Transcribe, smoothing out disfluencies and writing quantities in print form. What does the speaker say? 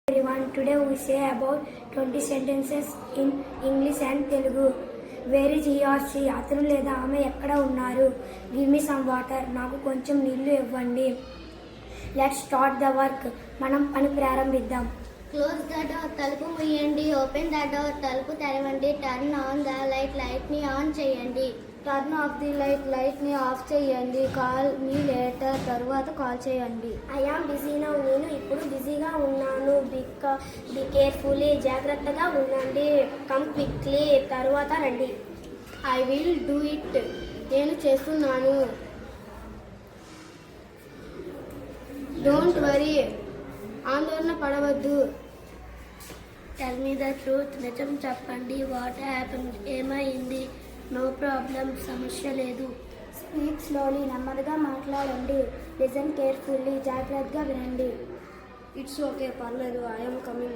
Everyone, today we say about 20 sentences in English and Telugu. Where is he or she? అతను లేదా ఆమె ఎక్కడ ఉన్నారు? Give me some water. నాకు కొంచెం నీళ్లు ఇవ్వండి. Let's start the work. మనం పని ప్రారంభిద్దాం. Close the door. తలుపు మూయండి. Open the door. తలుపు తెరవండి. Turn on the light. Light ని ఆన్ చేయండి. Turn off the light. Light ని ఆఫ్ చేయండి. Call me later. తరువాత కాల్ చేయండి. I am busy now. నేను ఇప్పుడు బిజీగా ఉన్నాను. Be carefully. జాగ్రత్తగా ఉండండి. Come quickly. తరువాత రండి. I will do it. నేను చేస్తున్నాను. Don't worry. ఆందోళన పడవద్దు. Tell me the truth. నిజం చెప్పండి. What happened? ఏమైంది? No problem. సమస్య లేదు. Speak slowly. నెమ్మదిగా మాట్లాడండి. Listen carefully. జాగ్రత్తగా వినండి. It's okay. పర్లేదు. I am coming